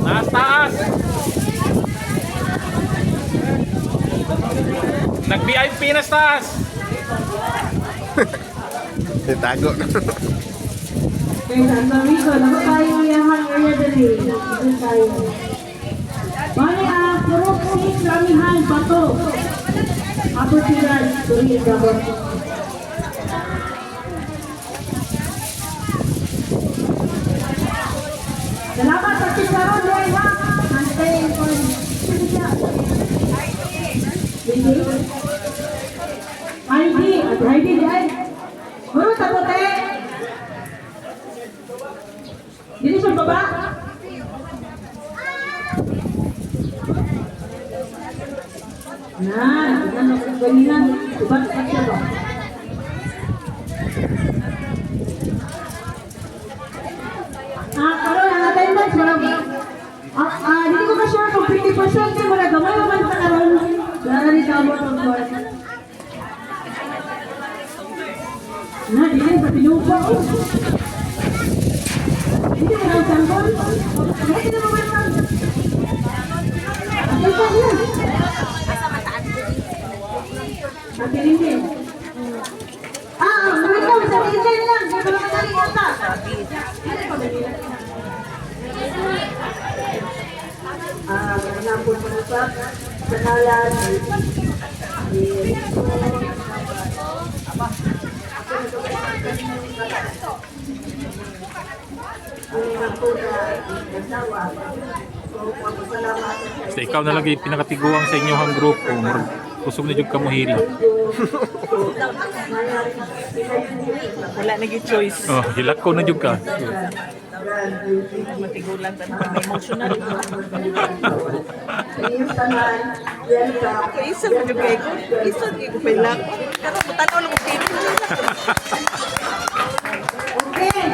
Taas, taas! Nag-VIP na sa taas! Itago. Kaya Santa Rico, naman tayo yung area dali. Doon tayo. Bali purok sis, ramihan, bato. Oportunidad, tuloy, gabon. Salamat sa Chicharon, Roy, ha? Nantayin ko. Heidi, at Heidi dyan. Muro, tapote. Dili sa baba. Yan ako ganyan. Ubat pa siya ba? Karoon, ang attendance, marami. Hindi ko pa siya kung 50% din mo na gamay naman sa karoon. Wala rin ka mo ang court. Dili sa pinupa ko. Hindi mo na ang sanggol. Hindi mo ba naman? Ay, pa yan. Makiling din. Wait lang, sabihin din lang. Hindi ko naman nalingota. Manapon mo sa kanalan. Basta ikaw na lagi pinakatiguang sa inyohang grupo. Kusog na jud ka mo hili. Wala nag-choice. Oh, hilak ko na jud ka. Matigulan ta na emotional. Ako isa mo jud kay ko. Isa kay ko pala. Pero mutanaw lang ko kay. Okay.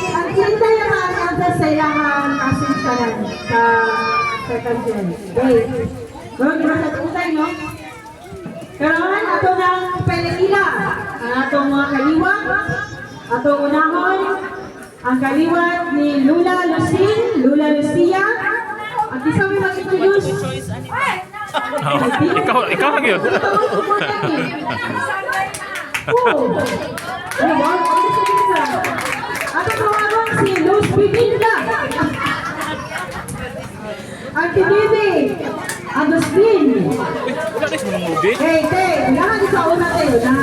Ang tinta naman ang sasayangan kasi sa second gen. Okay. Good, sa tutay, no? Karoon, ato ng pelikila. Ang atong mga kaliwat. Atong unahon. Ang kaliwat ni Lula Lucia. At isa may mag-introduce. Ikaw lang yun. Atong tumagon si Luz Bibinda. Ang tibidi. Agustin. Galis mo ng movie? Hey, unahan sa una tayo na.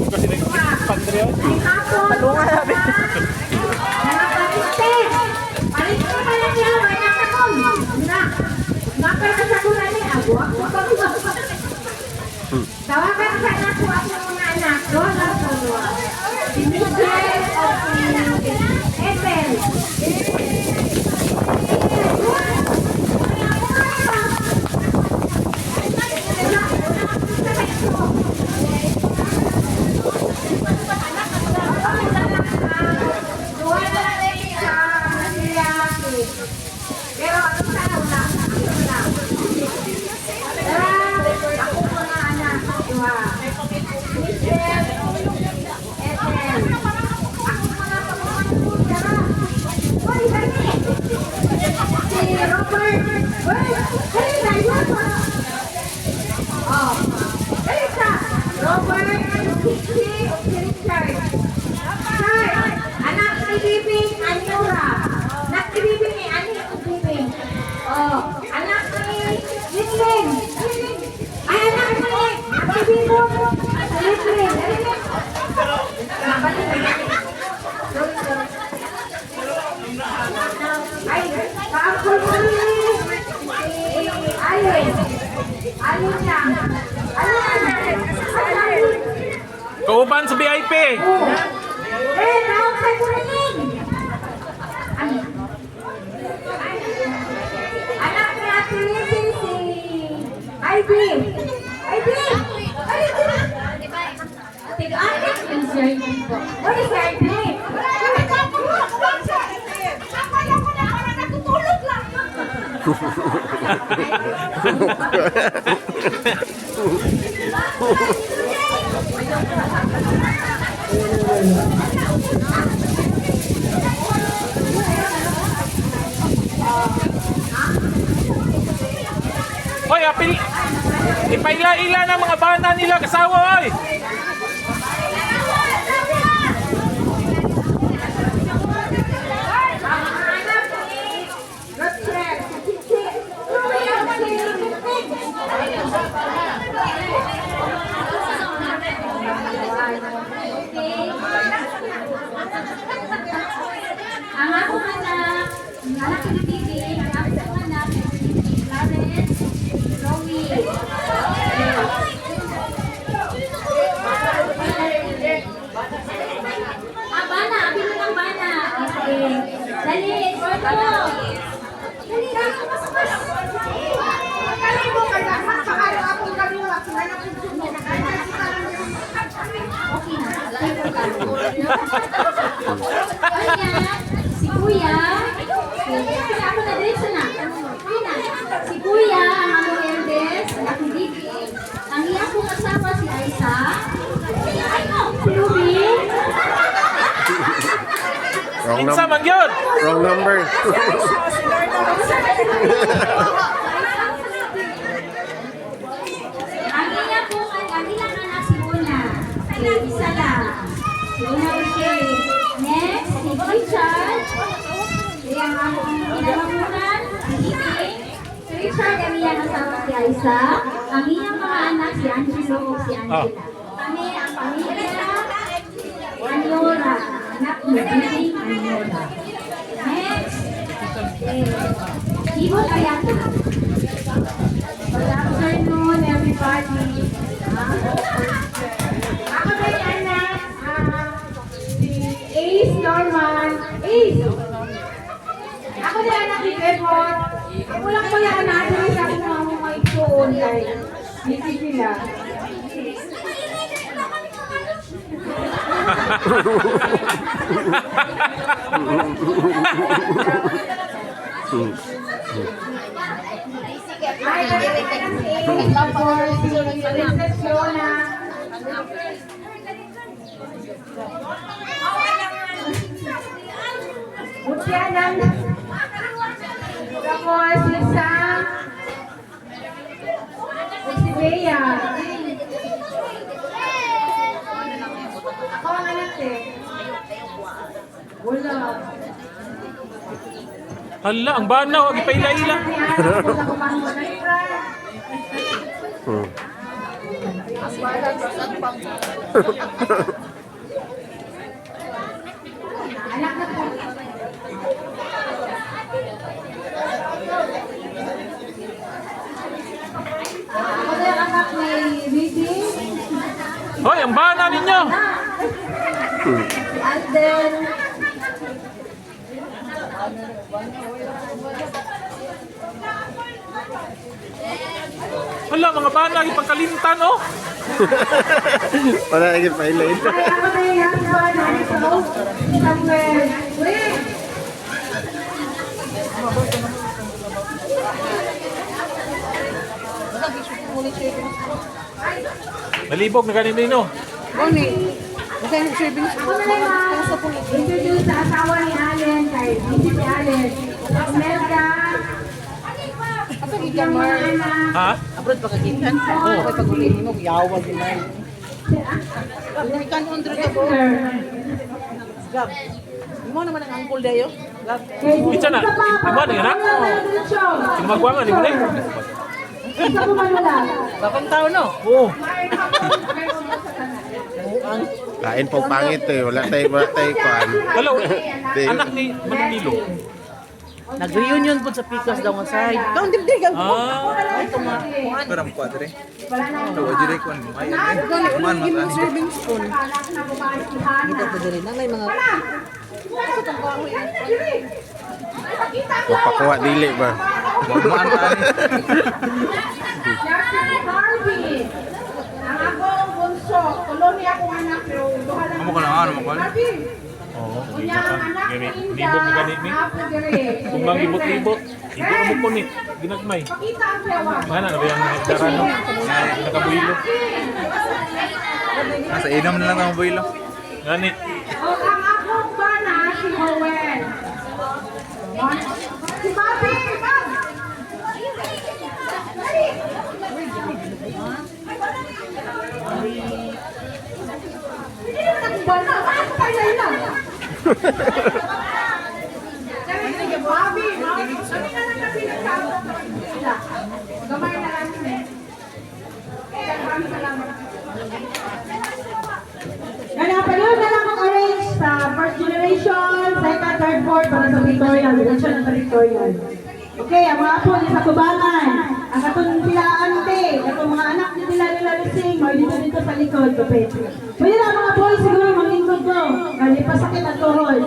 Kasi nag-pantry yun. Palungan namin. Tawagan sa anak ko ang mga anak ko. Si Miguel o si Ethel. Pero ano sana una? Ako mga anak. Kauban sa VIP. Anak ni Ate Lizzy si Ivy. Ivy! Tiga-anak yung si Ivy po. What is Ivy? Hoy, apil! Ipaila-ila ng mga bana nila kasawa, oy! Ang akong anak, ang anak ko ni Bibi, ang akong anak, Clarence, Rowie. Bana, abin mo ng bana. Okay. Dali, Gordo. Dali, dali, mas. Dali mo, kaya makakalo akong kaliwa. Kaya akong sumo. Okay na. Ayan, si Kuya. Ako na diretso na. Si Kuya, ang among eldest, ang aking Bibi. Ang iyang kong asawa si Aisa. Si Ruby. Wrong, Insa man yun! wrong number. Ang ilang anak si Una. Isa lang. Si Una Rochelle. Next, si Richard. Siya ang among pinamamunan. Si Iking. Si Richard, ang iyang asawa si Aisa. Ang iyang mga anak si Angelo o si Angela. Kami ang pamilya Anyora. Anak ni Bibi Anyora. Next, Ibo Kayata. Good afternoon, everybody. Ako na yung anak, si Ace Norman. Ace! Ako na yung anak ni Devon. Ako lang po yung anak ni sa aking mga ituon kay Bibi sila. Ay, tapos si Princess Fiona. Mutianan. Tapos si Sam. Si Bea. Ako ang anak eh. Wala. Hala, ang bana, huwag ipaila-ila. Anak na po. Ako na yung anak ni Bibi. Hoy, ang bana ninyo! And then, Hala, mga bana, ipagkalintan, oh! Wala lagi pilot. ay ako na yung husband na ito. Samuel. Wait! Malibog na ganito yun, oh. Ako na yung introduce sa asawa ni Allen kay Bibi ni Allen. Imelda. Yung mga anak. Ha? Abroad pa kagikan. Oo. Kaya pag ulihin mo, yawa din na yun. Ikan 100 ka po. Gab. Mo naman ang angkol dayo. Gab. Pizza na. Iba na yan, ha? Sinumagwangan, di mo na yun. Isa po manula. Bakang tao no? Oo. Kain po pangit eh. Wala tayo kuhan. Wala, anak ni Manilo. Nag-reunion po sa Picos daw ang side. Kaon dibdig ang Ah, ito mga kuhan. Parang padre. Wala na yung Tawa jire kon may ano. Man Yung man serving spoon. anak na bukaan si Hana. Ito po diri. Nang may mga Mapakuha dili ba? man ani. Jackie Harvey. Ang akong bunso. Tulo niya akong anak. Pero duha lang. Amo ka na ano mo kon? Harvey. oo. Kunya ang anak Gani, ni libog na ganit ni. Apo dire. Kumbang libot-libot. Hindi mo po ni. Ginagmay. Pakita ang prewa. Mana na ba yung hekdara no? Nakabuhilo. Nasa inom na lang ang buwilo. Gani. O, ang akong bana, si Owen. Si Bobby! Bob! Hindi naman akong bana. Bakit pa yun lang? Sige, Bobby! Kami na lang kasi nagkakasila. Gamay na lang kami. Maraming salamat. Ganapanood na lang mag-arrange sa first generation, second, third, fourth para sa Victorian, diretso ng Victorian. Okay, ang mga apo ni sa Tubangan, ang katong sila ante, katong mga anak ni sila nila Lusing, mga dito sa likod, kapit. Pwede na mga boys siguro maglingkod ko, kasi pasakit ang tuhod.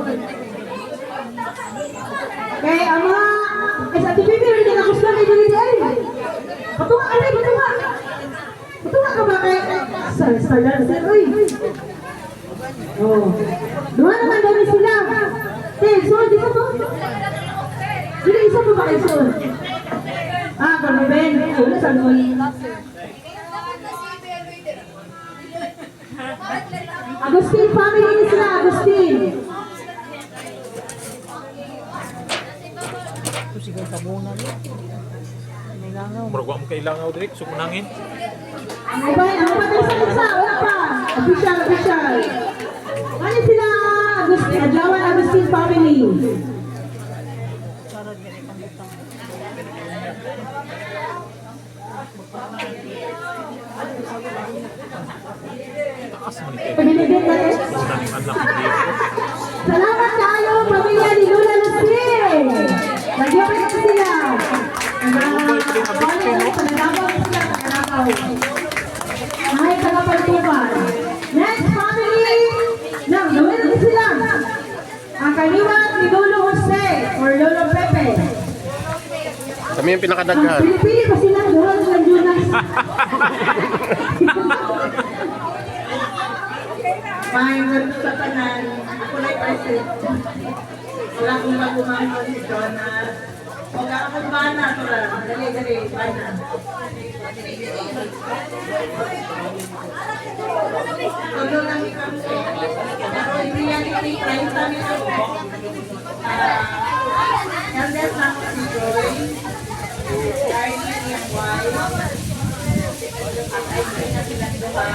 Okay, ang mga, sa TPP, hindi na gusto na dito ay. Patunga ka rin, patunga. Patunga ka ba kay, sir, uy. Oh. Doon naman gawin sila. Sol, di ba to? Dili, isa pa ba kay Sol? Kami Ben. Wala sa doon. Agustin family ni sila, Agustin. Ito sigaw tabunan niya. Nilangaw. Murag wa mo kailangaw direk sumunangin. Ano ba? Ano pa tayo sa isa? Wala pa. Official. Ano sila? Agustin, Adlawan Agustin family. Sarad nga ni pambutang. Taas man ito. Pagilibit natin. Sunangin anak mo dito. Salamat kayo, pamilya ni Lula Lusing. Nagyapit na sila. Ay, tagapagtupan. Next family. Nang, gawin natin sila. Ang kaliwat ni Lolo Jose or Lolo Pepe. Kami yung Ang pinakadaghan. pili-pili pa sila. Doon sa Jonas. May sa tanan, ako lang present. Wala kong magumangkot si Jonas. Huwag akong bana, tura. Dali, bana. Todo lang ikaw. Pero hindi yan i-try sa nila. Eldest lang si Joy. Darling yung wife. At ay na silang duha.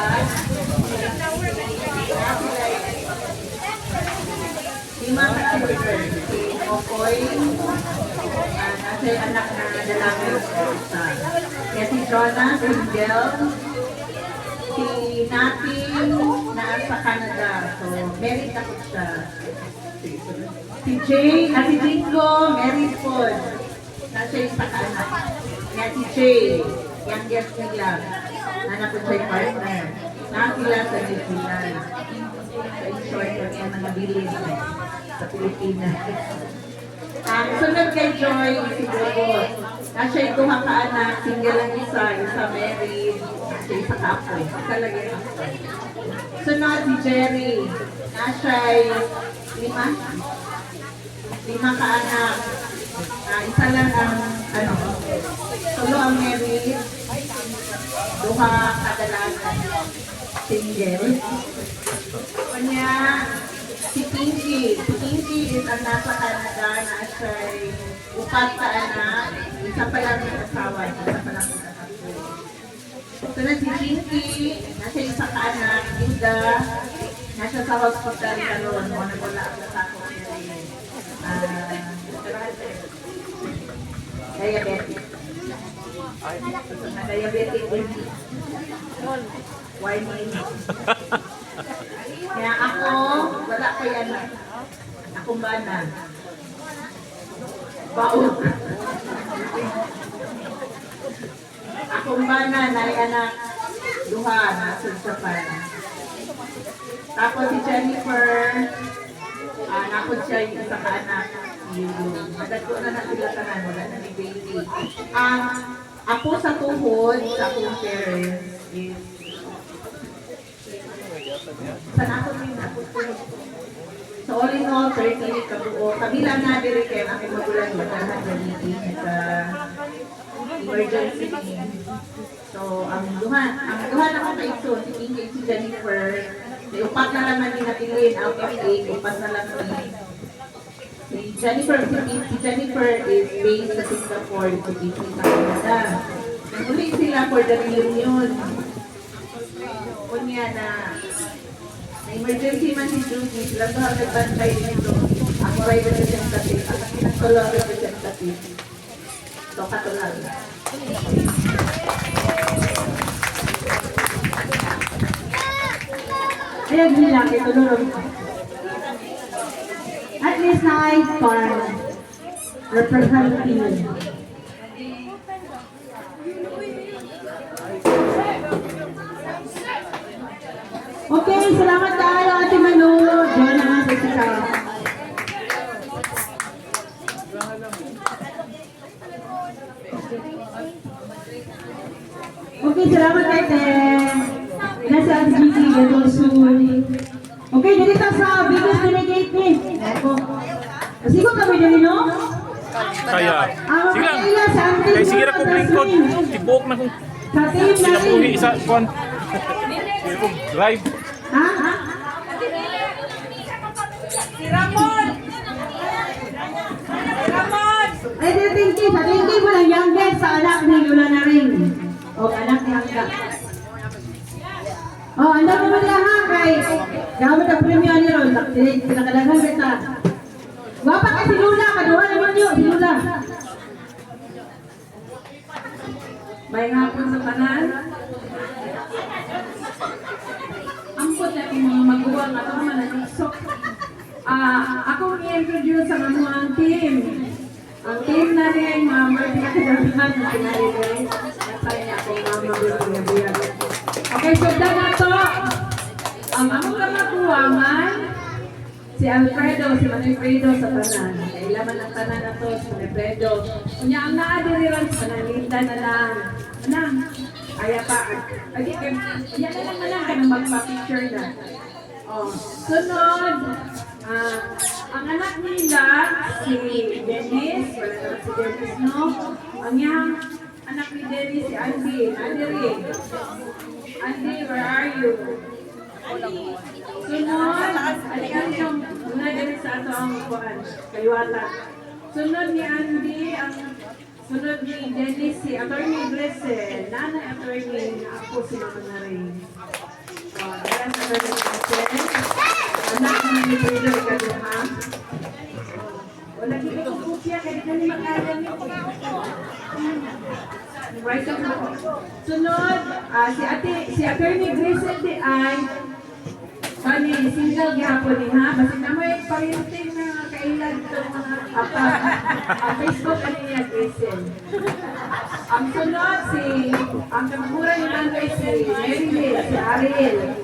Lima ka burger. Si Okoy, nasa yung anak na lalaki. Kaya si Jonas, si Del, si Natin, na sa Canada. So, married ako siya. Si Jay, si Jingo, married po. Nasa yung sa anak. Kaya si Jay, youngest nila. Anak ko siya yung partner. Nakakila sa New Zealand. So, in short, yung mga bilin sa Pilipinas. Sunod kay Joy, si Bobot. Nasa yung duha ka anak, single ang isa married, nasa isa kapoy. Isa lang yung kapoy. Sunod si Jerry. Nasa lima ka anak. Isa lang ang, solo ang married. Duha kadalagan. Single. Kanya, si Pinky. Si Pinky is ang nasa Canada na siya'y upat ka anak. Isa pa lang yung asawa. Isa pa lang yung anak. So na si Pinky, nasa isa ka anak. Ida, nasa sa hospital karoon. Mo na wala ang nasako niya. Diabetic. Diabetic din. Why me? Kaya ako, wala ko yan. Akong bana. Baon. Akong bana na anak. Duha na sa Japan. Tapos si Jennifer, nakod siya yung isa ka anak. Madagko na sila tanan, wala na ni baby. Ang ako sa tuhod, sa akong parents, is sa ako rin ako tuhod. So So all in all, 30 kabuo. Kabilang na diri kay ang aking magulang magkahan sa meeting sa emergency. So ang duha na ko kay Ito, si Ingrid, si Jennifer, may upat na naman ni natilin out of 8, upat na lang si Jennifer is based sa Singapore, si BC sa Canada. Naguli sila for the reunion. Kunya na emergency man si Judy, sila ba nagbantay dito. Ako ay representative, at ang kinagkulong representative. So, katulad. Ayun, bilang ito lulong. At least na ay farm representative. Okay, salamat tayo Ate Manu. Diyan naman sa isa. Okay, salamat kay Tem. Nasa GG, ganun soon. Okay, dito sa biggest delegate ni. Eko. Sige kami dyan, no? Kaya, sige lang. Kaya sa ating Kaya sige na kong lingkod. Tibok na kong sa team sinabuhi natin. isa. Kuan. Sige kong drive. Ha? Eh, di tingki. Sa tingki mo lang youngest sa anak ni Lula na rin. O, anak ni Angga. O, anda mo man lang ha, kay gamit ang premium ni Ron. Pinakadagan kita. Wapa ka si Lula, kaduha naman yun, si Lula. May hapon sa tanan. Ampot na yung mga maguwang at mga nanagsok. Ako i-introduce sa mga team. Ang team na rin, mga pinakadagan na pinaririn. Nasaya ako mga maguwang. Okay, so na to. Ang among kamaguwangan, si Alfredo, si Manifredo sa tanan. Kailaman ang tanan na to, si Manifredo. Kunya ang naadiriran sa panalinda na lang. Anang, kaya pa. Ay, yan na lang ka na magpa-picture na. Oh, sunod, ang anak nila, si Dennis, wala naman si Dennis, no? Ang yung anak ni Dennis, si Andy. Andy rin. Andy, where are you? Sunod, alikan yung muna din sa ato ang kuhan, kaliwata. Sunod ni Andy, ang sunod ni Dennis, si Atty. Blessed, nanay attorney, ako si Mama na rin. Dahil sa Atty. Blessed, anak na ni Pedro Kaduha. Wala dito kong kupya, kaya di na makaya niyo. Right ako. Sunod, si Atty. Blessed di ay Bani, single gihapon ni ha. Basta na may parinting na kailan itong mga Facebook pa niya Grisel. Ang sunod, ang kamahuran ni Nandoy si Marilyn, si Ariel.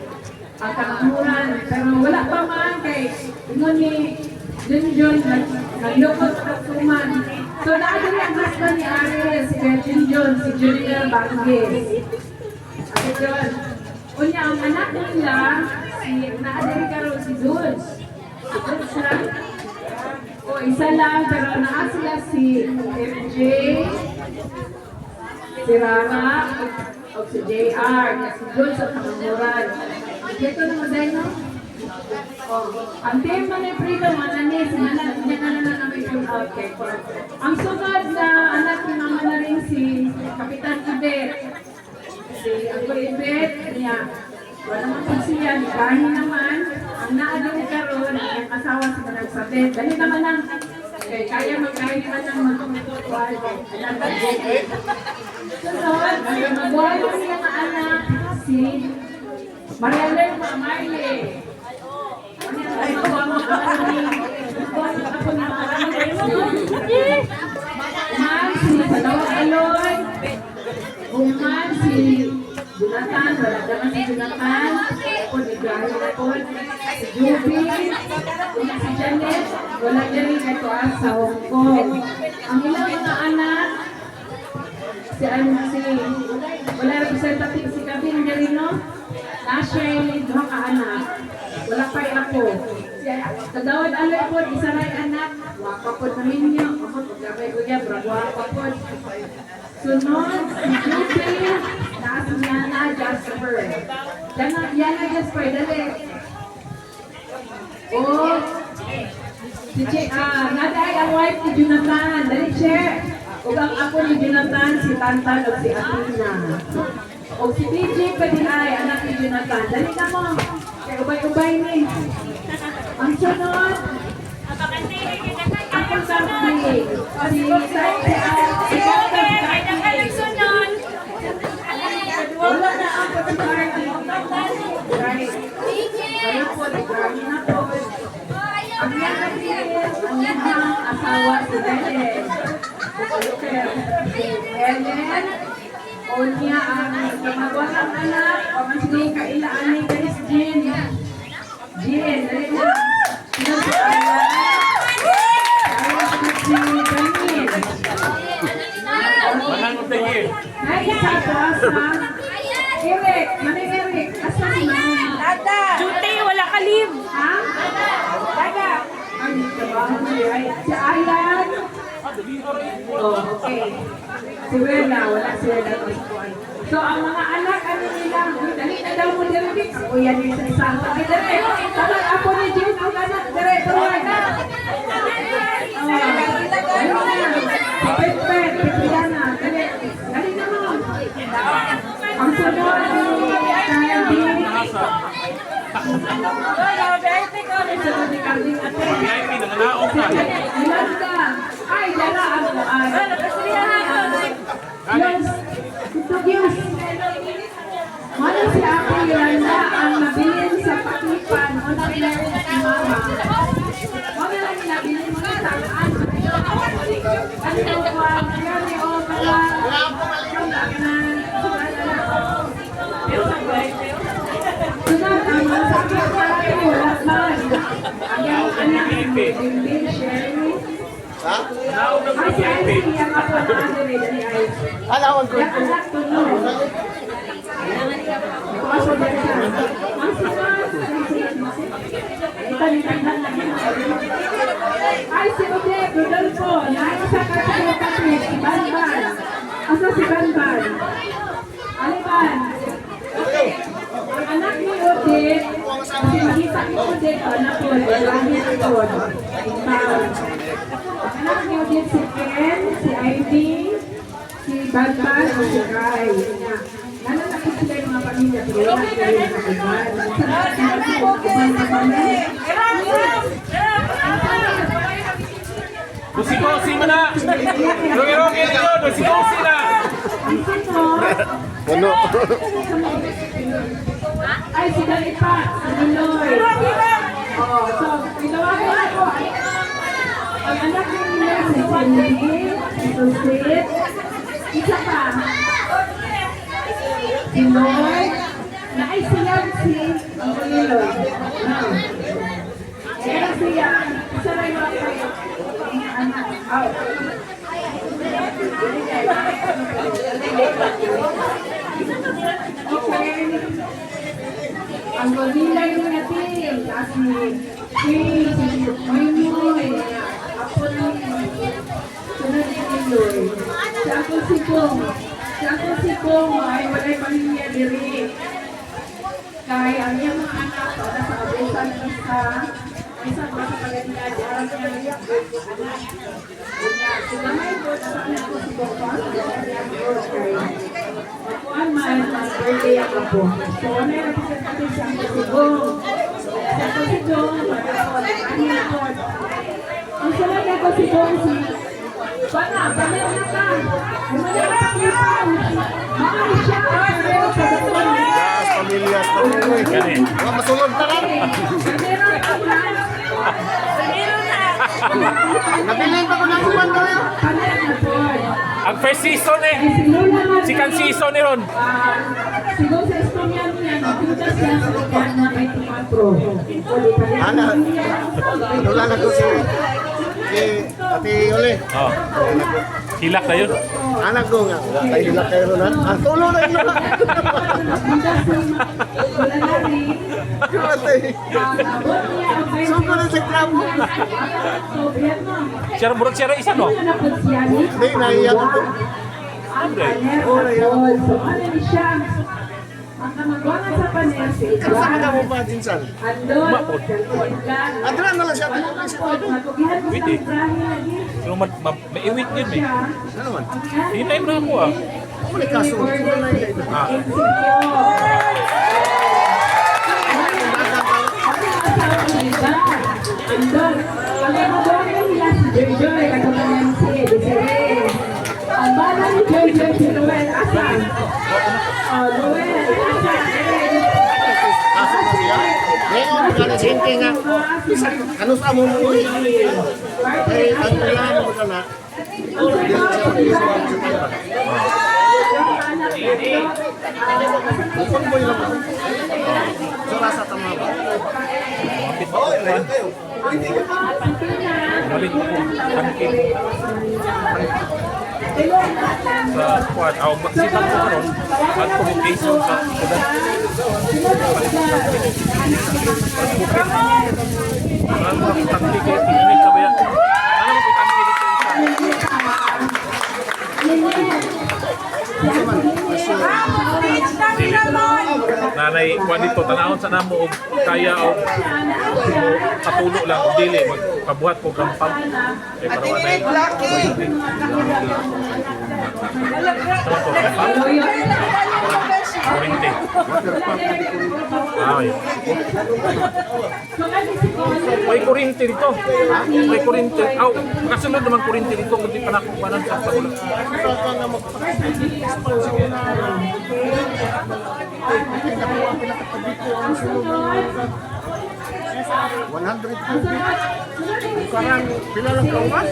Ang kamahuran, pero wala pa man kay ingon ni Junjun, naglukot sa kasuman. So naagin ang husband ni Ariel, si Junjun, si Junior Banggis. At yun, unya ang anak nila, naadari ka rin si Dulce. Si Dulce lang. O isa lang, pero naa sila si MJ, si Rara, o si JR, si Dulce at Kamanguran. Dito na mo dahil, no? O, ang tema ni Freedom, mananis, niya na namin yung out kay Paul. Ang sunod na anak ni Mama na rin si Kapitan Ibet. Si Uncle Ibet, niya. Wala naman po siya, dahil naman, ang naadong karoon, ang asawa si Manang Sabet. Dahil naman ang, kaya magkain naman ng magkukukuhan. Sunod, magwalo siya na anak, si Maria Lerma Marley. Ay, magwalo ako ni Man, si Salawag Aloy. Uman, si Jonathan, wala naman si Jonathan, o ni Gary Rapon, si Juby, si Janet, wala niya rin ito sa Hong Kong. Ang ilang mga anak, wala representative si Kevin Garino, na-share ni Duha ka anak, wala pa ako. Kadawad alay po, isa na yung anak. Waka po na ninyo. Ako, pagkabay-uya, waka po. Sunod, si Judy, taas niya na Jasper. Yan na Jasper, dali. Oh, naday ang wife ni Jonathan. Dali, share. Ug ang ako ni Jonathan, si Tantan o si Athena. O si DJ pa din ay anak ni Jonathan. Dali na mo. Kaya ubay-ubay ni. Ang sunod, ako sabi, si wala na ang pag-party. Right. Ano po, nag-rami na po. Ang yang asawa si Helen. Helen, o niya ang kamagwang anak, o mas may kailaan ni guys, Jean. Jean, dali na. Sino si Ayla? Ayla si Daniel. Ay, isa pa sa Eric. Mani Eric, asa si Mami? Juti, wala ka live. Ha? Dada. Ay, trabaho niya. Ay, si Ayan. Oh, okay. Si Wela, wala si Wela. So, ang mga anak, ano nila? Dali na daw mo direct. Ako yan yung sa isang. Ay, direct. Tawag ako ni Jim. Ang anak, direct. Turuan na. Ayun na. Pet-pet. Pet-piana. Dali. Dali na mo. Ang sunod, Candy. Sunod ni Candy ate. Yolanda. Ay, dala ako. Yes. Ito, yes. Mana si Ate Yolanda ang nabilin sa pakipan o nabilin si Mama. Wala lang nabilin mo na tamaan. Ano ko ba? Yan ni Omala. Sunod ang mga sakit sa akin. Wala man. Ang yung anak ni Bimbing Sherry. Ay, si Ice. Yan ako na ano rin ni Ice. Alawan ko. Yan anak to no. Pasok yan siya. Ang sunod. Ay, si Ode, Rodolfo. Naisa ka sa iyo kasi. Si Banban. Asa si Banban? Aliban. Ang anak ni Ode, kasi makita ni Ode, anak ko, lahir ko. Ang anak ni Ode, si Ken, si Ivy, si Banban, o si Kai. Nananakit sila yung mga pamilya, pero wala sila yung kapitan. Dosi-dosi mo na! Rogi-rogi ninyo! Dosi-dosi na! Ang sunod, Puno. ay, si Dalipa, si Niloy. Oh, so, pinawagan ako. Ang anak ni Niloy, si Cindy, si Susit, isa pa. Si Lloyd, na ay siya si Niloy. Kaya siya, isa rin mga kayo. Anak, out. Okay. Ang gorilla yung natin. Kasi, si Moy, ako na sunod ni Niloy. Siya ako si Kong. Siya ako si Kong ay walay pamilya diri. Kaya ang iyang mga anak para sa abusan isa pa sa pagkakilan ang niya anak. Sinamay ko sa anak ko si Kong pa. Kuan man ang birthday ako. So ano yung representative siya ako si Kong. Siya ako si Kong. Ang sunod ako si Kong si Bana, pamilya na ka. Umalik ka kipan. Mahal siya. Pero sa datuan. Pamilya. Mga masulod na lang. Meron ka na. Nabilin pa ko ng kuwan daw yun. Pamilya na po. Ang first season eh! Si Lola nga Second season ni Ron! siguro sa Estonian niya, nakita siya sa lugar na may tumatro. Ana. Wala na ko si Ate Uli. Oh. Hilak na yun. Anak ko nga. Wala tayo hilak kayo na. Ah, tulo na yun. Wala na rin. Wala tayo. Nabot niya ang may Saan ko na sa kramo? Soviet mo. Siya burot siya isa no. Ano na po siya ni? Hindi, naiyak ko. Ang paner o alcohol. So ano ni siya? Ang kamagwangan sa paner si Saan ka Edward. mo pa din saan? Andon. Cellphone ka. Adra na lang siya. Matugihan mo Wait, sa eh. librahe lagi. Pero maiwit yun eh. Siya. Ano man? Hinay mo na ako ah. Ako may kaso. Wala na yun. Ah. Andon. Wala mo doon nila si Joy-Joy. Kagamanyan si Desiree. Ang bala ni Joy-Joy si Noel. Asan? Oh, Noel. Asan? Kaso mo siya? Ngayon, kaya sente nga. Ano sa mo mo? Eh, ang kailangan mo ka na. Bukod mo yung lang. So, rasa tama ba? Balik ko. Tangkin. Sa squad. Ako magsitang ko ron. At communication sa sudan. Ano mo ako tangki kayo? Tinamit ka ba yan? Ano mo ko tangki dito isa? Nanay, kuwan dito, tanahon sa namo og kaya og patulo lang og dili magpabuhat ko gampang. Eh para wala. Kurinte. Ay. May kurinte dito. May kurinte. Aw, kasunod naman kurinte dito kundi pa nakukuhanan sa pagulat. Karang pila lang kauman?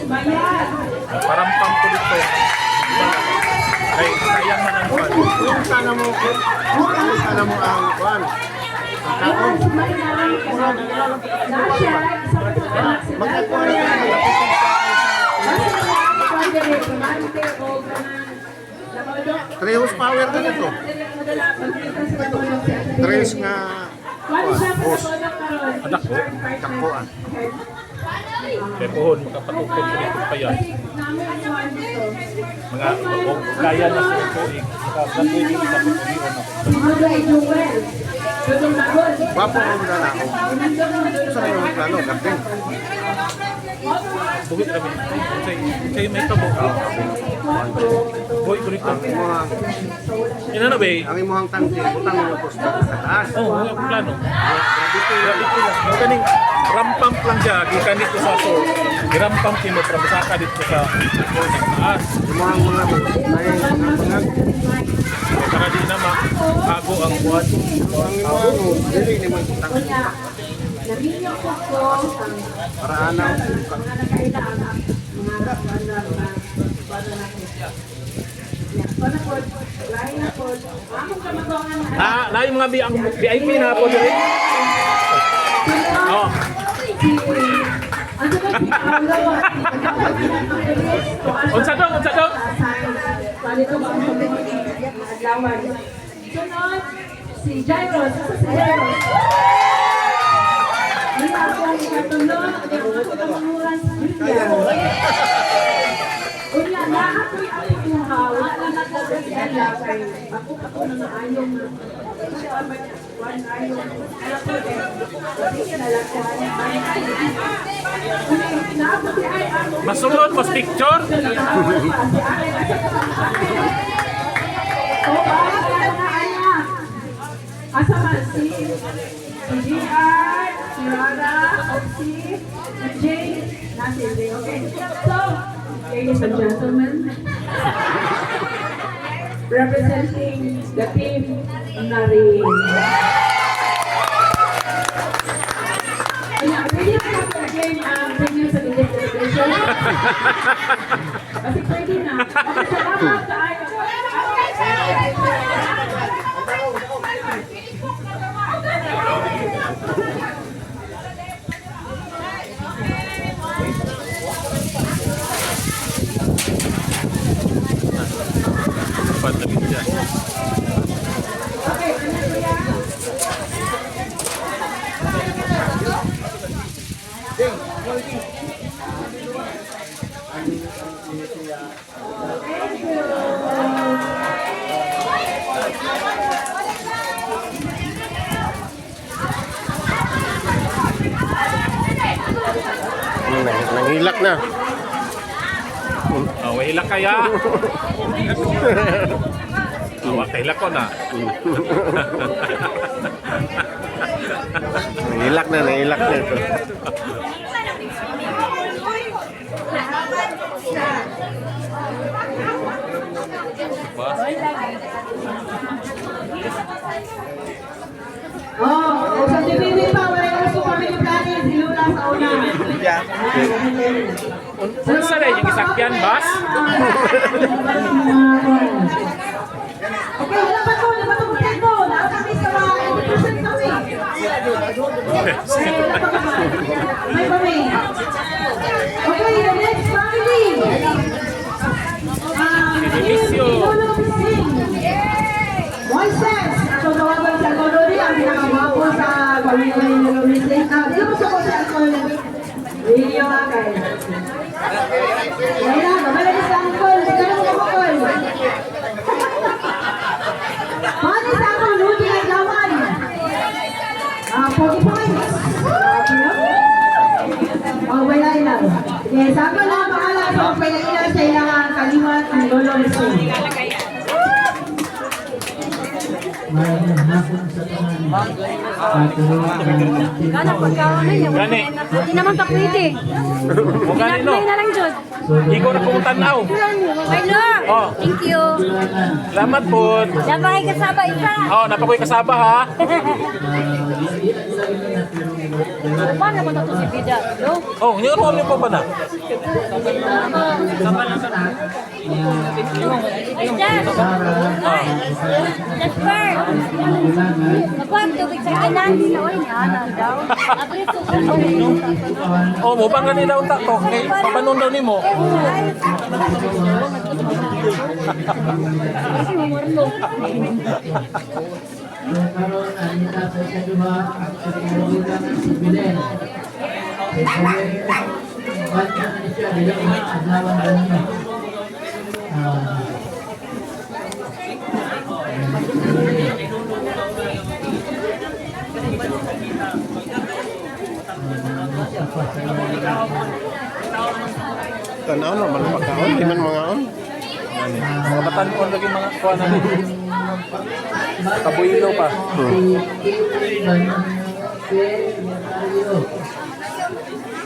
Parang pampo dito. Ay, sayang man ang kuwan. Kung sana mo ang kuwan. Ang kaon. Magkakuha na tayo. Trehos power na nito. Tres nga boss. Anak ko. Takbuan. Kaya pohon, makapatukod ko dito pa yan. Mga kaya na sa tuig. Makabantoy dito sa pagkuliwan ako. Wapo ang mga na ako. Saan na yung plano? Garden. Buhit kami. Sa'yo may tabo. Boy, ko rito. Yan na ba eh? Ang imuhang tangke, utang mo po sa taas. Oo, wala akong plano. Grabe lang. Ang ganing rampamp lang siya. Gikan dito sa so. Girampamp kimo para masaka dito sa taas. Imuhang mga mga Para di na makago ang buwan. ang imuhang dili naman tangke. Naminyo ko ko Para anaw. mga nakailangan mga Na yung mga ang VIP na po dito. Oh. Unsa daw? Sunod, si Jairus. Asa si Jairus? Hindi ako ang ikatulo. Hindi ako kamanguran sa Biblia. Unya, naakoy ako yung hawa na nagkakasala kay ako na naayong one ayong alam ko din. Kasi kinalakuhan niya. Naabot si ay ako. Masulod mas picture. So, para sa mga anak. Asa man si DR, si Rara, si Jane, nasi Jane. Okay. So, ladies and gentlemen, representing the team Nari. Pwede na lang again bring you sa video celebration. Kasi pwede na. Okay, salamat sa Laban na din siya. Nanghilak na. Oh, wala kaya. Oh, kaila ko na. Nanghilak na ito. Oh, sa TV pa, wala yung gusto family planning. Silula sa una. Unsa rin yung isakyan, bas? Okay, wala pa to protecto. Nasa kami sa mga education kami. May kami. Okay, the next family. Inicio. Moises, ako tawagan sa Colony, ang pinakamapo sa pamilya ng Lumising. Dito mo sa ko sa Colony. Video nga kayo. Kaya na, mabalagis sa Angkol. Hindi ka lang kumukol. Pati sa akong Ludi ay gawan. 40 points. Oh, wala lang. Yes, ako lang pangalan sa pagpailan sa ilang kalimat ng Lolo Rizal. Maraming hapon sa tanan. Gana pagkaon na niya. Gani. Hindi naman ka pwede. O gani no. Play na lang, Jod. Ikaw na kung tanaw. Hello. Oh, Thank you. salamat po. Dabay kasaba isa. Oh, napakoy kasaba ha. Paano mo na ito si Bida? No? Oh, niyo ano pa ba na? Jasper! Magkuhan tubig sa kanan. Oy, niya daw. Abriso ko. Oh, mo bang gani daw ta to? Kay pabanon daw nimo. Karon ani ta sa ikaduha ang pagkakulang si Bilen. Banya ni siya dili na adlawan niya. Tanaw na man makaon, di man mga on. Mga batan-on lagi mga kuha na ni. Kabuilo pa.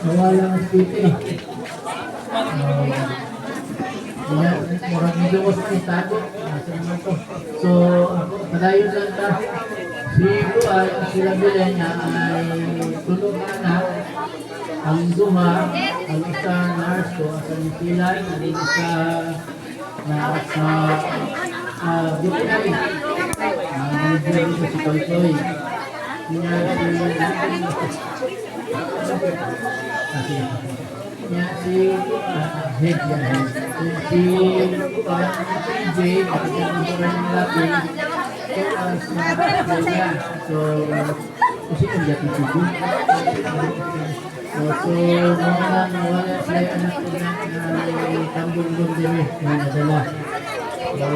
Mawalang spiti. Murang medyo was ni tagot. Nasa naman to. So, ako, padayon lang ta. Si Kuan, sila Bilen niya ay tulog na anak. Ang duha, ang isa nurse ko, sa Nisilan, ang isa na veterinary. Manager ko si Toy. Niya si head yan. Si PJ, kapatid ng Turan ng Lapi, so, kasi kung dati si Jun. So, mga nawala sila yung anak ko na tambong-bong din na nadala. So,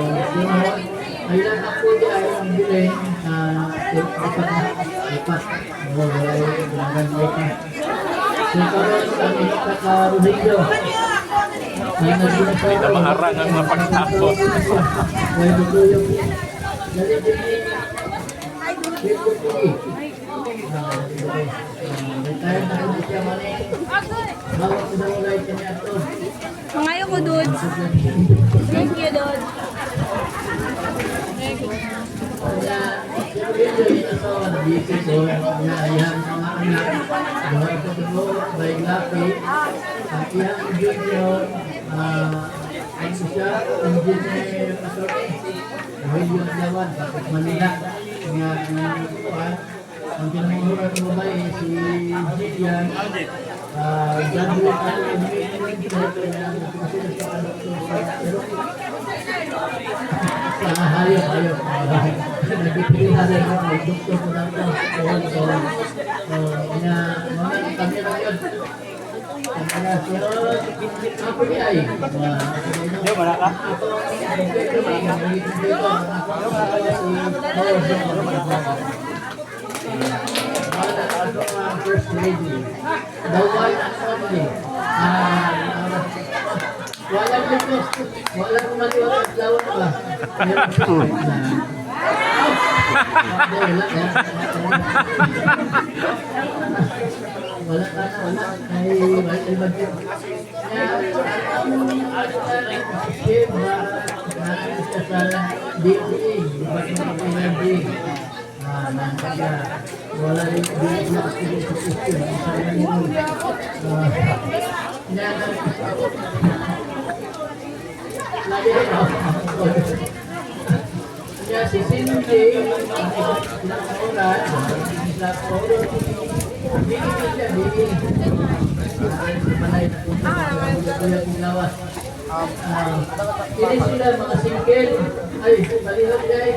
ayun ako di ay ang bilhin lipat. Wala yung ganagan mo ka. So, karoon kami kaka-Rodrigo. Kita maharang ang mga pagtapos. Wala dito yung dali bilhin. Dito pili. Retire na rin siya mali. Bawat ko daw ulit kanya ito. Pangayo ko, Dod. Thank you, Dod. Kaya, ito yung ito, nabisi ko, ayahan mga anak, buhay ko ito, baik lapi, at iyang junior, ang siya, engineer, buhay yung lawan, bakit Manila, nga, ang pinamahura ng babae, si Gideon, graduate na rin, nagkakasin sa kanok sa Ayaw. Nagpipili na rin ako. Doktor ko lang ito. So, kami lang yun. Ako niya ay. Yo, wala ka? First lady. The one and only. Walang request. Walang maliwag. Lawan pa. Wala. Ay, mag-ibagin. Sa DOA, wala rin na system. Kaya si Cindy, ini sila mga singkil. Ay, malihap day.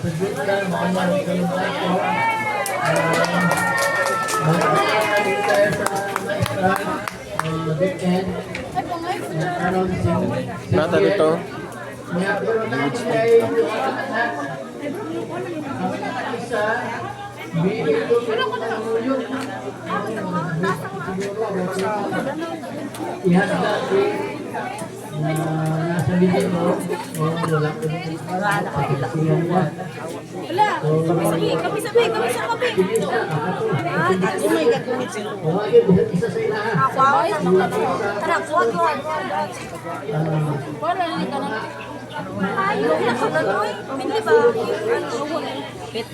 Kasi Nata dito. nasa bigay mo, wala ko Kami sabay. isa sa ilaha.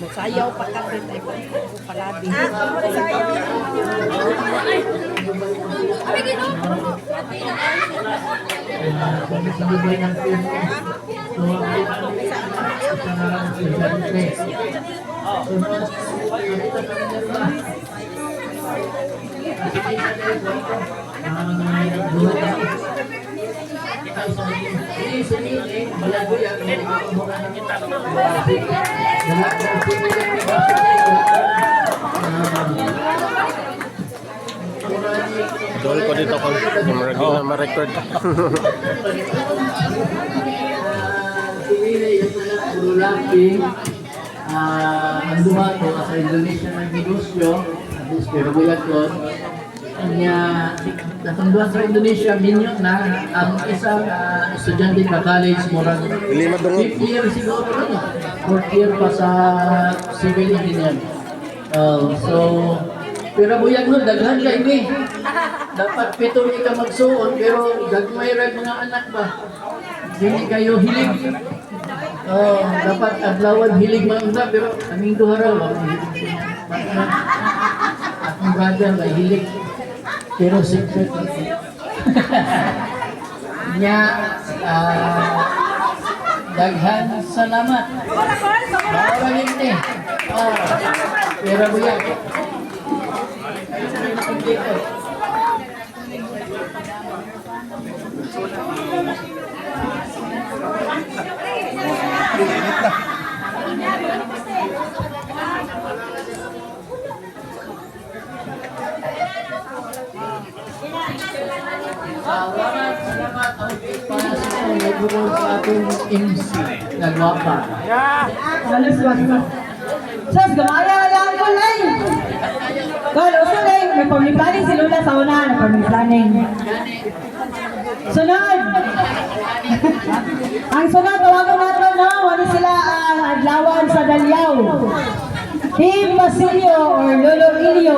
Sayaw pa ka rin ay paladi. Sabay ng film. So, Dol ko dito kung ma-record. Ang duha ko sa Indonesia ng negosyo, at least pero bulat ko, kanya natunduan sa Indonesia, minyo na ang isang estudyante ka college, murang 5th year siguro, 4th year pa sa civil engineer. So, pero buyag nun, daghan ka ini. Dapat pito ka magsuon, pero gagmay rin mga anak ba? Hindi kayo hilig. Dapat adlawan hilig mga pero kaming duha raw. Akong brother ay hilig. Pero secret. Nya, daghan salamat. Bawal hindi. Pero buyag. Salamat ang para sa nagbubuo sa ating MC nagwapa. Halos wag na. Sus, gamaya lang ko lang. Kalo, uso lang. May family planning si Lula sa una. May family planning. Sunod. Ang sunod, tawagan natin na. Wali sila ang adlawan sa Dalyaw. Team Basilio or Lolo Ilio.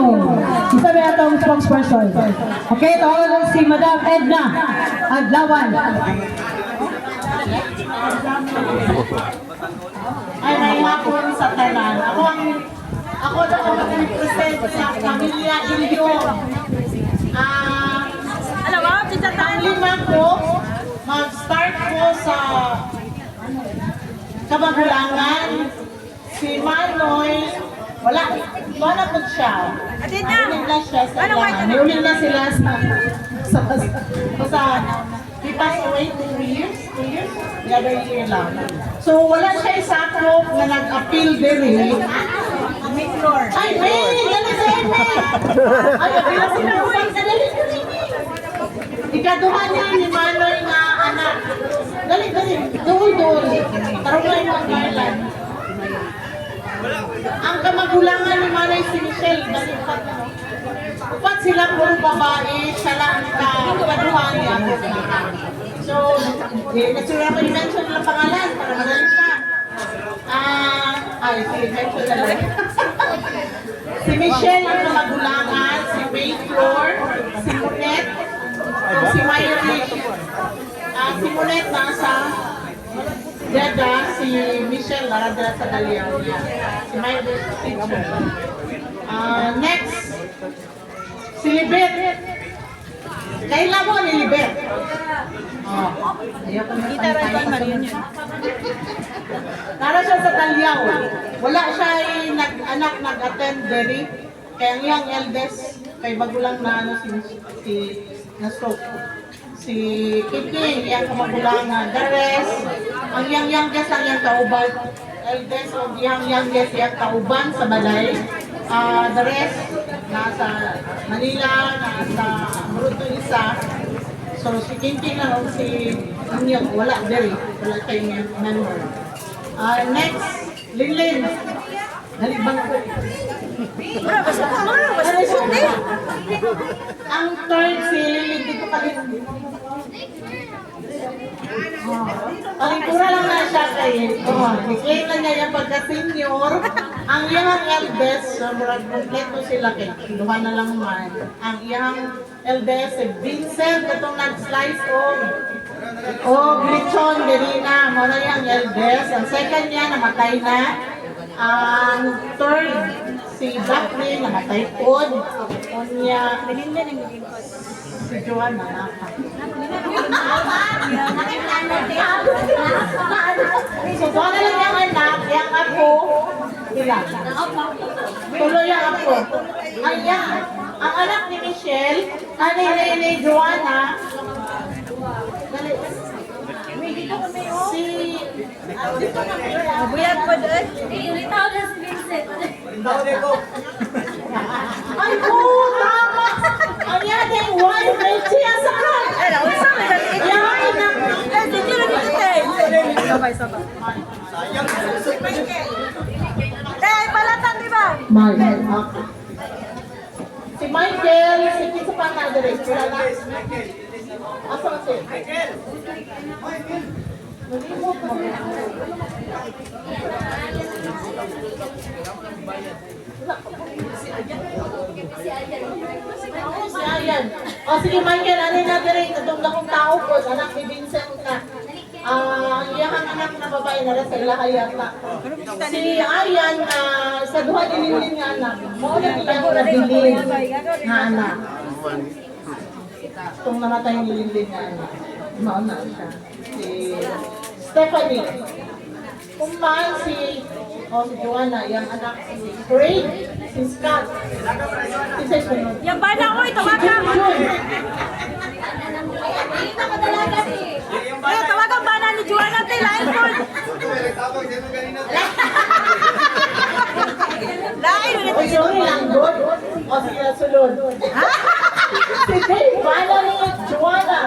Isa may atong spokesperson. Okay, tawagan si Madam Edna Adlawan. Ay, nahihapon sa tanan. Ako na ako mag-present sa pamilya Ilio. Ang lima ko, start ko sa Kamagulangan. Si Manoy, wala po siya. Anin na siya sa niuli na sila sa he passed away 2 years, the other year lang. So wala siya isakop na nag-appeal din eh. Ay, May! Dali sa May! Ay, appeal sila ko sa dali. Ikaduha niya ni Manoy na anak. Dali. Doon. Tarungan mo ang Garland. Ang kamagulangan ni Manoy si Michelle. Dali, upat sila puro babae. Siya lang kaduha niya. So, nagsura ko i-mention lang pangalan para madali ka. I-mention na lang. Si Michelle ang kamagulangan, si May Flor, si Monet, si Mayrish. Si Monet nasa Jeddah, si Michelle naradala sa Daliao niya. Si Mayrish, teacher. Next, si Libet. Kailan mo ni Libet? Ayaw ko na tayo. Nara siya sa Daliao. Wala siya anak nag-attend deri. Kaya ang iyang eldest, kay bagulang na ano si na-stroke. Si Kiking, iyang kamagulangan. The rest, ang iyang youngest ang iyang kauban. Eldest o iyang youngest iyang kauban sa Balay. The rest, nasa Manila, nasa Maruto isa. So si Kiking na si iyang wala deri. Wala kayong member. Next, Linlin. Halibang ko. Ang third, si Lilin dito palingkura lang na siya kayo. I-claim na niya yung pagka-senior. Ang iyang eldest, sobrang kompleto sila kayo. Duha na lang man. Ang iyang eldest, si Vincent, itong nag-slice o lechon, ganina. Muna yung eldest. Ang second niya, namatay na. Ang third, si Daphne, namatay po. Unya, si Joanna, so, doon na lang yung anak, yung ako, ilan? Tuloy yung ako. Ang anak ni Michelle, ni Joanna, si... Buyag po doon. Itaw na si Vincent. Ay po, tama! Ang yating wife, may siya sa kan! Yung anak si Michael, si Kisa Panadere. Asa si? Si Ayan. O sige Michael, ano na dire? Itong lakong tao po, anak ni Vincent na. Iyang anak na babae na rin sa ilahayat na. Si Ayan, sa duha dililin nga anak. Mauna iyang nadilin na anak. Itong namatay yung dililin nga anak. Mauna siya. Si Stephanie. Kung man si Joanna, yung anak si Craig, si Scott, si Session. Yung bana ko, ito ka ka. Tawagang bana ni Joanna, lain po. Lain ulit. O yun lang doon, o sila sulod. Si Dave, bana ni Joanna.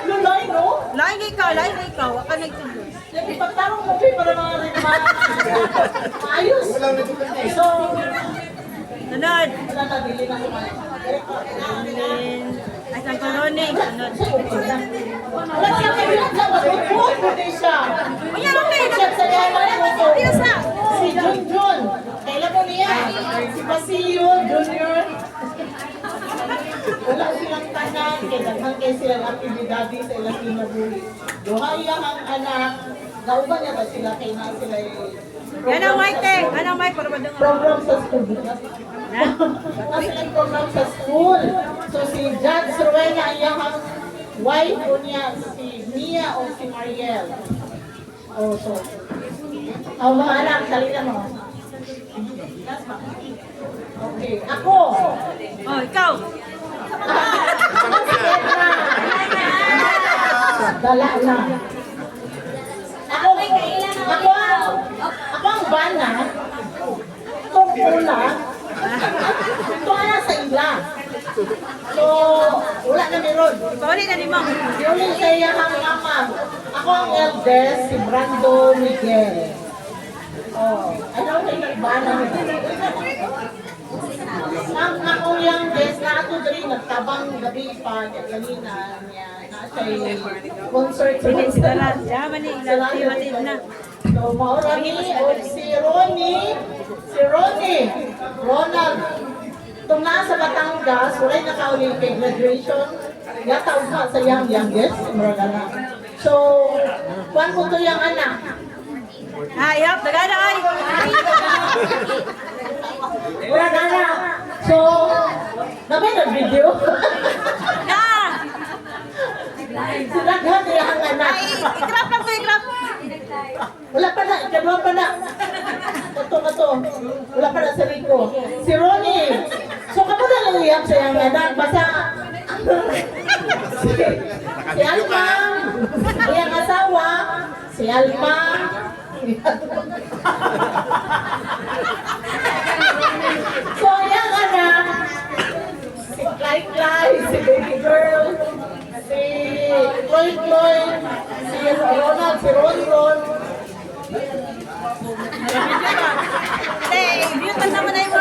Lulay, no? Lain ikaw. Waka nagtulog. Yung ipagtarong mo, para mga maayos. So, Sunod. wala na, dili na kumain. Ay, San Corone. Sunod. Wala siya kabilang lang, mag-report mo din siya. Unya, okay. Siya sa yaman mo ko. Diyos na. Si Junjun, kailan mo niya? Si Basilio, Junior. Wala silang tanan, kailangan kayo silang aktibidadi sa ilang kinabuhi. Duhaya ang anak, nauban niya ba sila kay na sila Yan ang mic, te. Ano ang mic? Para madungan. program sa school. Nasilang program sa school. So si Judge Rowena, iyang wife ko niya si Mia o si Mariel. Oh, so. Oh, bahala, salita mo. Okay, ako. Oh, ikaw. Dala na. Ako ang bana. Kung una, ito na sa ila. So, wala na meron. Pauli na ni Ma'am. Yung sa iyang mama. Ako ang eldest, si Brando Miguel. Oh, ano kayo bana? Ang akong youngest na ato rin nagtabang gabi pa kanina niya na siya concert Sila lang. Yaman ni ilang timatid na. So, maurami o si Ronnie, Ronald. Itong nasa Batangas, wala nakauli kay graduation. Yataw ka sa youngest, maragana. So, kung ko to yung anak, Hayop, tagana ay. maragana. So, namin nag-video. Na! Sinaghan niya ang anak. I-grab lang ko, i-grab. Wala pa na, ikadwa pa na. Ito. Wala pa na si Rico. Si Ronnie. So, kamusta lang iyak sa iyang anak? Basta, si Alma, iyang asawa, si Alma, so, iyang anak, si Clay, si Baby Girl, si Chloe, si Ronald, si Ron. Mute na naman na yung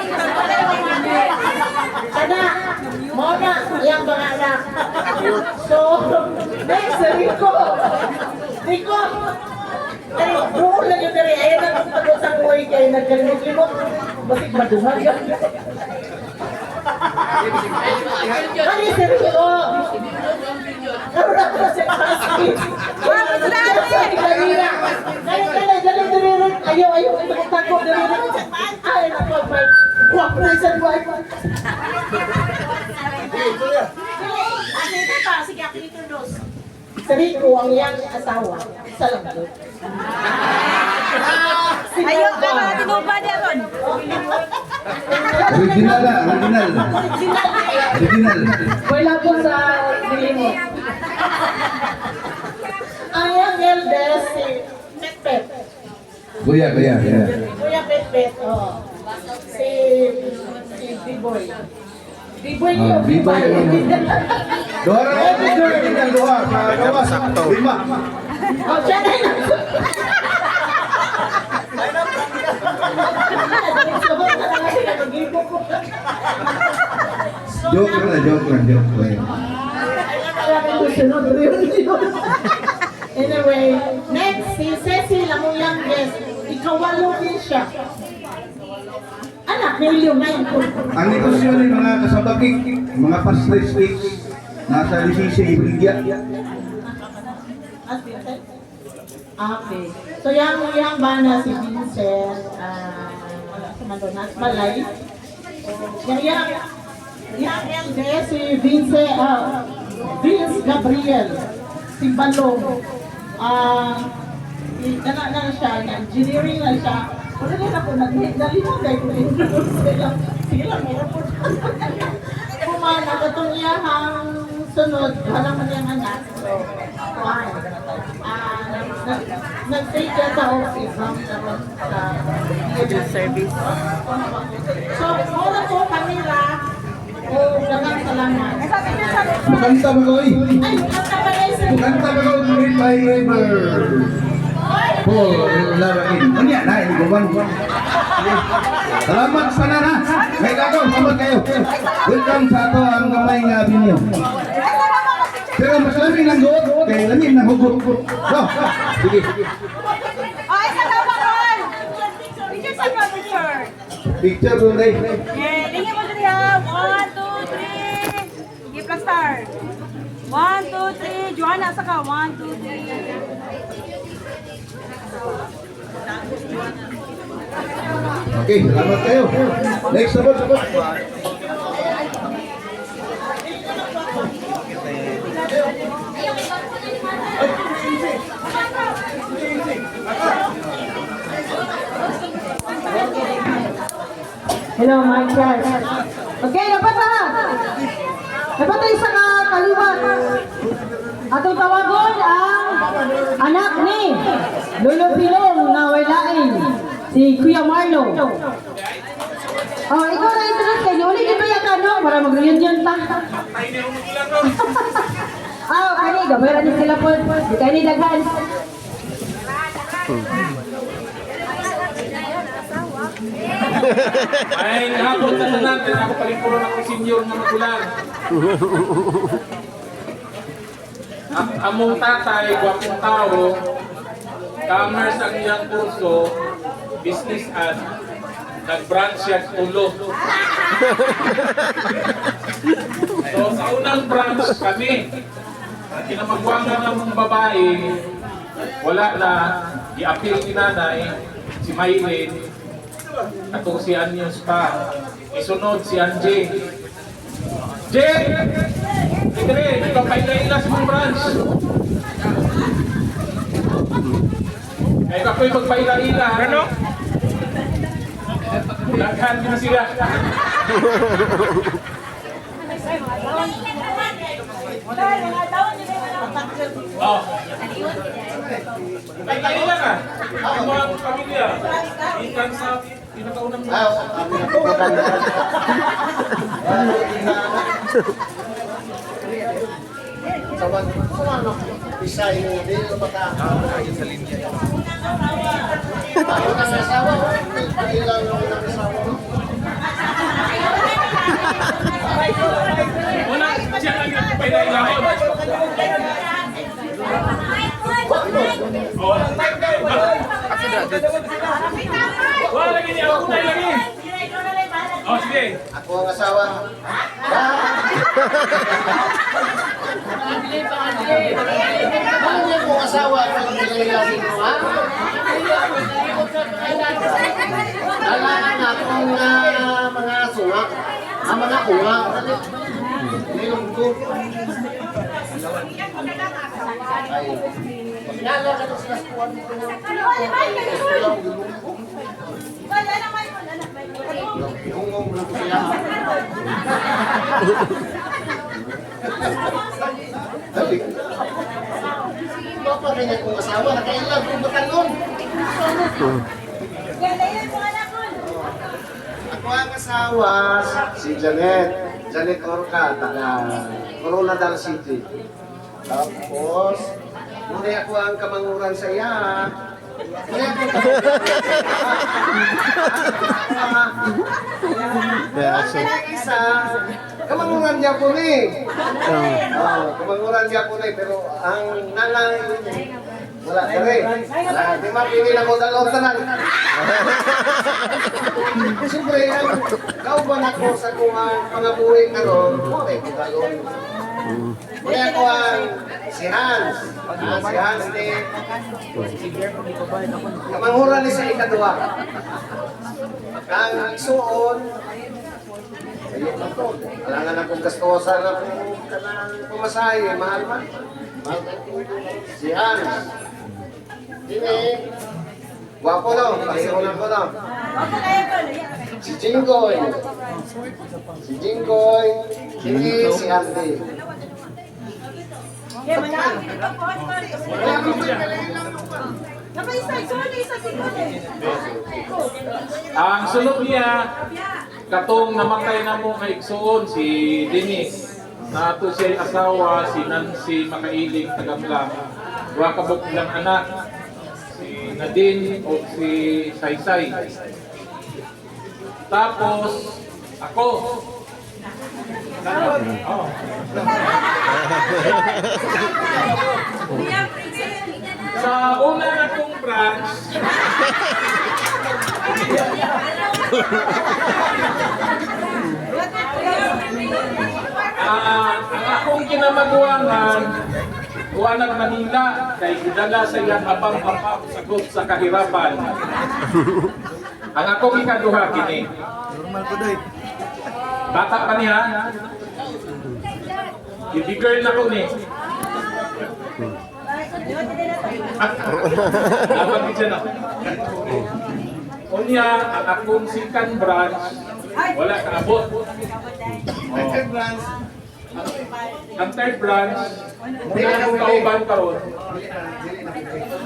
Kada, mona, iyang mga anak. So, next, Rico. Ay, buo lang yun rin. Ayaw na kung pagod sa buhay kayo nagkalimot-limot. Basig madungan yan. Ano si Rico? Naroon ko si Paski. Dali, ayaw, ito kong takot. Ay, naku, may cooperation wife. Sige, ako introduce. Si Rico, ang iyang asawa. Isa lang doon. Ayaw ka ba, tinumba niya ron. Original. Wala po sa dilimot. Ang iyang eldest, si Pet. Kuya. Kuya Pet, oh. Si B-Boy. B-Boy niyo, B-Boy. Dora, original dua. Sakto. Lima. Oh, siya na yun. Joke lang. Anyway, next, si Cecil, ang youngest. Ikawalo din siya. Anak, million na yun. Ang negosyo ng mga kasabakik, mga pastry sticks, nasa Lisisi, Ibrigya. Okay. So, yung bana si Vincent, sa Madonas, Balay. Yung eldest, si Vince Gabriel, si Balong. Na siya, engineering na siya. Wala rin ako nag-dali mo dahil ko sila, meron po. Kumana, katong iyahang sunod, wala man yung anak. So, why? Nag-take siya sa office ng sa service. So, wala po kanila. Dagang salamat. Makanta ba ko Ay, kanta ba guys? Makanta ba ko Great by River? Larain. Ano yan? Salamat sa nana. May gago, salamat kayo. Welcome sa ato ang gamay nga binyo. Pero mas lamig ng goot, kaya lamig ng hugot. So, sige. Ay, sa dapat kon! Picture sa picture. Picture doon day. Yeah, tingin mo dali ha. 1, 2, 3. Give plus star. 1, 2, 3. Joanna, saka 1, 2, 3. Okay, salamat kayo. Next, sabot. Hello, my class. Okay, dapat na. Dapat na isa ka kaliwat. Atong tawagon ang anak ni Lolo Pilong na walain, si Kuya Marlo. Oh, ikaw na interest kayo. Ulit ito yung ano, para mag-reunion ta. Kani, gabayan din sila po. Di kayo ni daghan. Ay, hapon sa tanan, kaya ako palipuro na kong senior na magulang. Among tatay, gwapong tao, commerce ang iyang kurso, business ad, nag-branch siya ulo. So sa unang branch kami, kinamagwangan ng mga babae, wala na, i-appeal ni nanay, si Maylin, atong si Anyos pa, isunod si Anje. Jen! Idre, ipapailas mong branch. Kaya kapoy magpaila-ila. Ano? Laghan din sila. Oh. Paila-ila ka. Ang mga pamilya. Ikan sa pinakaunang mo. Isa yung hindi ko baka. Sa linya. Ako nang asawa ko. Ilang yung nang asawa ko. Wala, siya lang yung paila-ila. Wala lagi niya ako na lagi. Oh, sige. Ako ang asawa. Ano niya kung asawa ang nilayasin mo, ha? Alaan akong mga sunga. Ang mga unga. Nilong ko. Ay. Lalo ka ito sila kuwan mo. Hungong mo sila. Bapa rin akong asawa, nakailang kong batalon. Ako ang asawa, si Janet. Janet Orca, taga Coronadal City. Tapos, muna ako ang kamanguran sa iya. Muna ako ang isa, kamanguran niya po ni. Kamanguran niya po ni, pero ang nanay, wala ka rin. Di mapili na ko dalawang tanan. Siyempre, kauban ako sa kung pangabuhi karon, okay, kung dalawang. Kaya ako ang si Hans. Si Hans ni kamanguran ni sa ikadua. Ang suon, alangan akong gastosa na kung pumasahe, mahal man. Si Hans. Dini, guwapo daw, pahirunan ko daw. Si Jinggoy. Si Jinggoy, hindi si Andy. Ang sunod niya, katong namatay na mo kay Igsoon, si Denise. Nato siya asawa, si Nancy Makailing, taga-Blang. Dua kabuk ilang anak, si Nadine o si Saysay. Tapos, ako. Oh. Sa una na kong branch, ang akong kinamaguangan, Huwanag Manila, kay gidala sa iyang abang-abang sagot sa kahirapan. Ang akong ikaduha kini. Normal ko doy. Bata pa niya. Baby girl na ko ni. Dapat din siya na. Unya, ang akong second branch, Wala kaabot. Ang third branch, Ang third branch, muna ang kauban karon.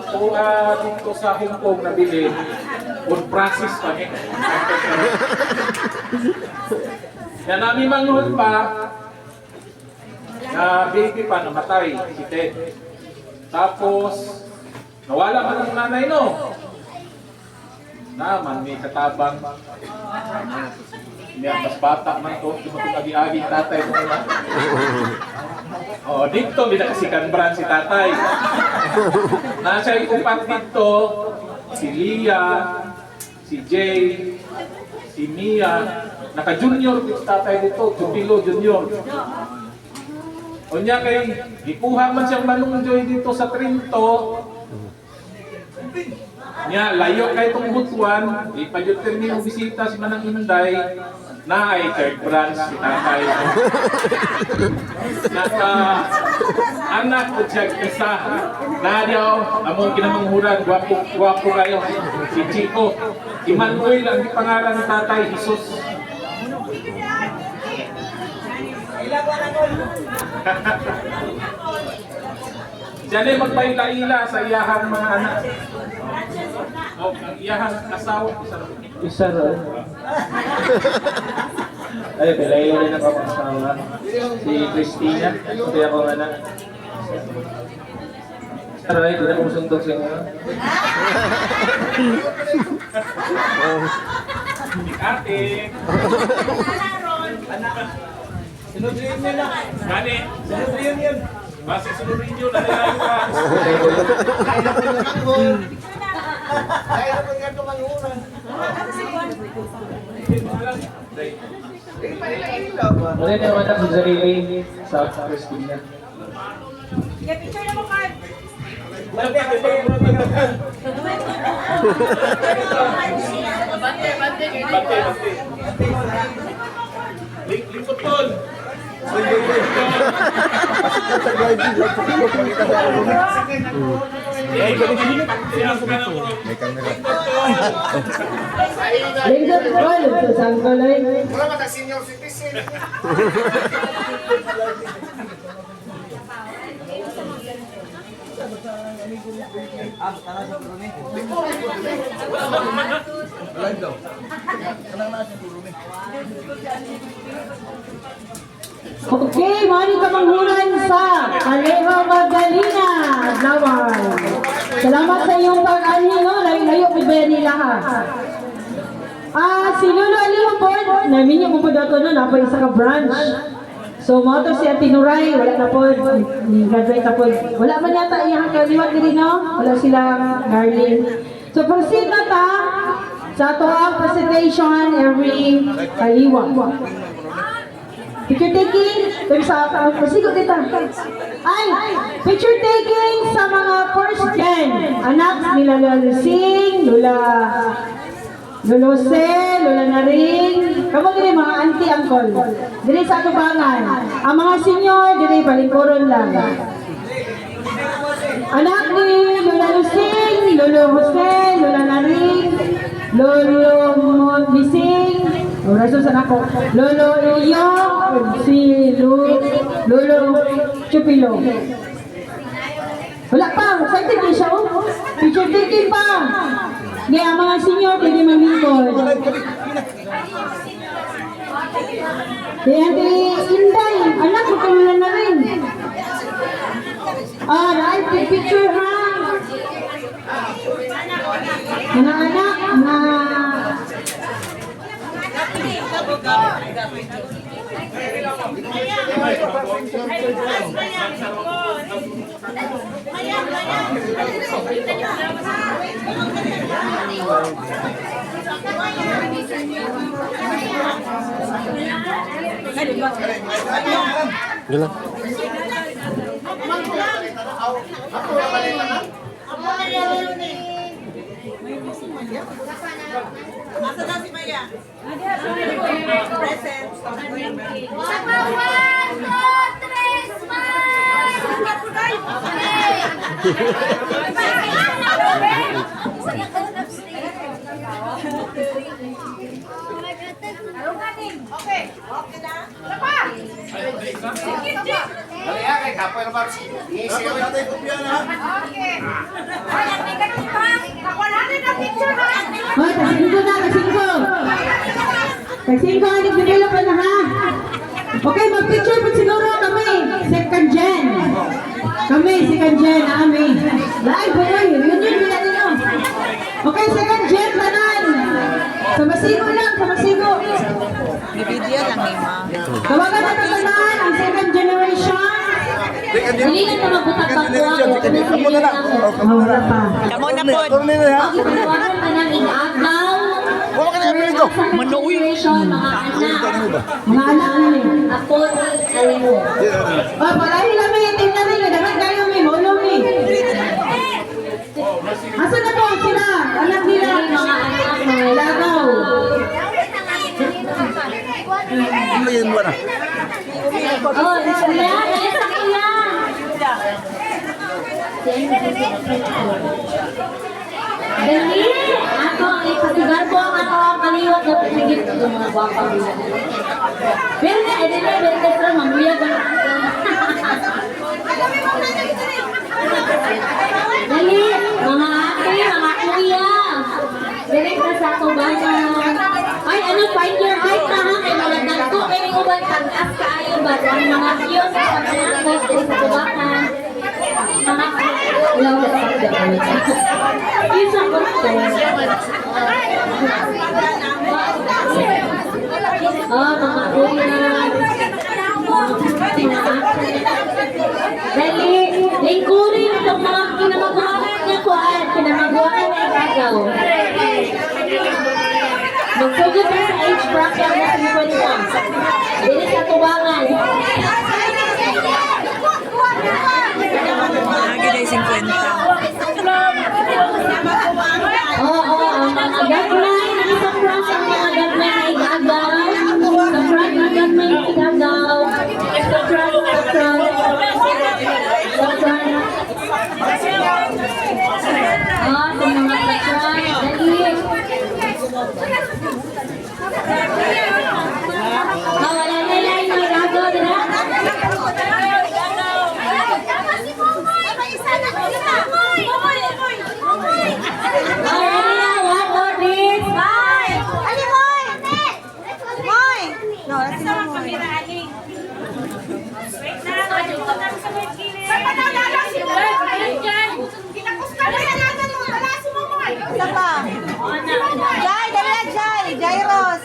Kung dito sa Hong Kong nabili, on process kami. Yan namin manghod pa, na baby pa namatay, si Ted. Tapos, nawala man ang nanay, no? Naman, may katabang. Niya, mas bata man to, di mo ito agi-aging tatay mo na. Dito, binakasikan brand si tatay. Nasa ikupat dito, si Lia, si Jay, si Mia, naka-junior si tatay dito, Jupilo Junior. O niya kay, ikuha man siyang Manong Joy dito sa Trinto. Niya, layo kay itong butuan, ipadyutin niyo bisita si Manang Inday, na ay third branch si tatay. Naka anak ko siya isa. Nadiyaw, among kinamanghuran, gwapo kayo. Si Chico. Emmanuel ang pangalan ni tatay, Jesus. Diyan ay magpaila-ila sa iyahang mga anak. O, ang iyahang asawa. Isa rin. Ay, palayo rin ang kapag-asawa. Si Christina, kasi ako anak. Aray, doon ako sundok siya nga. Si ate. Sinudriin niyo na. Gani. Sinudriin yun. Basi sunurin nyo, nalilayo ka. kaya naman nga tumangunan. Wala na naman ako sa sarili sa Christina. Lingkot tol. Lingkod ko, lutusan ko lang. Wala ba na senior citizen? Okay, mani kamanghuran sa Alejo Magdalena, Adlawan. Salamat sa iyong pag-ani, no? Layo-layo po ba nila ha? Si Lolo Alejo po, namin yung po dato no, napay isa ka branch. So, mga to siya tinuray, wala na po, graduate na po. Wala man yata iyang kaliwat din, no? Wala silang garling. So, proceed na ta sa ito ang presentation every kaliwa. Picture taking, kung sa pasigot dito. Ay, picture taking sa mga first gen. Anak nila Lola Sing, Lola Lolose, Lola Naring. Kamu gini mga auntie, uncle. Dili sa tubangan. Ang mga senior, dili balingkoron lang. Anak ni Lola Lusing, Lolo Jose, Lola Naring, Lolo Mising, rason sa nako. Lolo Elio, si Lolo Chupilo. Wala pa, excited din siya. Picture taking pa. Ngayon, ang mga senior, pwede mamingkod. Kaya Inday, anak, matulunan na rin. Right, picture ha. Anak-anak, na... Asa na si Maya? Present. Smile! Dali ha, kay kapoy na ba? Isigaw natin yung kopya na. Hoy, kasingko na, kasingko. Kasingko, anik binilo pa na ha. Okay, mag-picture pa siguro kami. Second gen. Kami, second gen, kami. Live, boy. Yun yun natin yun. Okay, second gen, tanan. Samasigo lang, samasigo. Video lang ni ma. Tawagan na tanan, ang second generation. Dili na ta mabutag pagkuha ko. Kamu na na. Wala pa. Kamo na po. Kamu na na. Ang ipagawa ka ng inagaw. Wala ka na yung ito. Generation, mga anak. Mga anak na rin. Ako, ayo. Oh, parahi lang may itim na rin. Dapat kayo may molo may. Asan na po sila? Anak nila. Mga anak, mga Lagaw. Ano yun mo na? Oh, kuya, nalisa kuya. Dali, ako ang ipasigar ko ang ako ang kaliwat na pinigit ko mga baka nila. Pero na, edin na, bente sa mamuya ba na Dali, mga ate, mga kuya. Dali ka sa kubangan. Ay, ano, find your height na ha. Kay mga nagko, kay may ubang tag-as kaayo ba? Ang mga kiyos, sa mga kos, dali sa kubangan. Mga ilaw na sa kubangan. Isa ko to. Oh, mga kuya. Mga ate. Dali, lingkurin itong mga kinamagawan niya ko at kinamagawan niya kagaw. Magsugod na sa age bracket na sinipon mo. Dili sa tubangan. Lagi na 50. Oo, ang mga gagmay, sa front ang mga gagmay ay gagaw. Sa front ang gagmay ay gagaw. Sa front. Sa mga sa-front, dali. Wala na lang yung gagaw, dira. Jairos.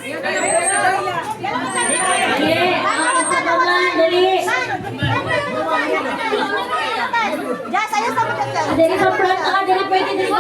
Dari sa front, dari pwede din